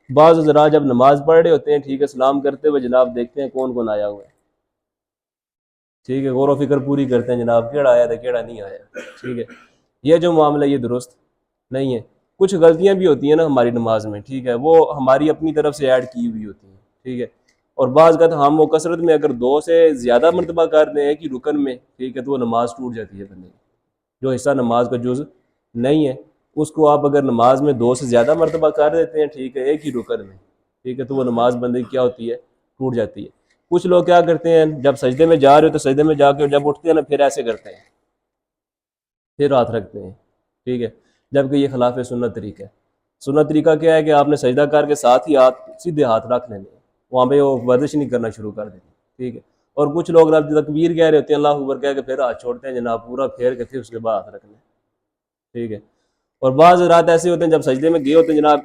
بعض حضرات جب نماز پڑھ رہے ہوتے ہیں ٹھیک ہے، سلام کرتے ہوئے جناب دیکھتے ہیں کون کون آیا ہوا ہے، ٹھیک ہے، غور و فکر پوری کرتے ہیں جناب کیڑا آیا تھا کیڑا نہیں آیا، ٹھیک ہے، یہ جو معاملہ یہ درست نہیں ہے۔ کچھ غلطیاں بھی ہوتی ہیں نا ہماری نماز میں، ٹھیک ہے، وہ ہماری اپنی طرف سے ایڈ کی ہوئی ہوتی ہیں، ٹھیک ہے، اور بعض کا ہم وہ کثرت میں اگر 2 سے زیادہ مرتبہ کر دیں ایک ہی رکن میں، ٹھیک ہے، تو وہ نماز ٹوٹ جاتی ہے بندے کی، جو حصہ نماز کا جز نہیں ہے اس کو آپ اگر نماز میں 2 سے زیادہ مرتبہ کر دیتے ہیں، ٹھیک ہے، ایک ہی رکن میں، ٹھیک ہے، تو وہ نماز بندے کی کیا ہوتی ہے، ٹوٹ جاتی ہے۔ کچھ لوگ کیا کرتے ہیں جب سجدے میں جا رہے ہو تو سجدے میں جا کے جب اٹھتے ہیں نا پھر ایسے کرتے ہیں، پھر ہاتھ رکھتے ہیں، ٹھیک ہے، جبکہ یہ خلاف سنت طریقہ ہے۔ سنت طریقہ کیا ہے کہ آپ نے سجدہ کر کے ساتھ ہی سیدھے ہاتھ رکھ لینے ہیں، وہاں پہ وہ ورزش نہیں کرنا شروع کر دیں، ٹھیک ہے۔ اور کچھ لوگ رب تکبیر کہہ رہے ہوتے ہیں اللہ اکبر کہہ کے پھر ہاتھ چھوڑتے ہیں جناب پورا پھیر کے پھر اس کے بعد ہاتھ رکھنے، ٹھیک ہے۔ اور بعض رات ایسے ہوتے ہیں جب سجدے میں گئے ہوتے ہیں جناب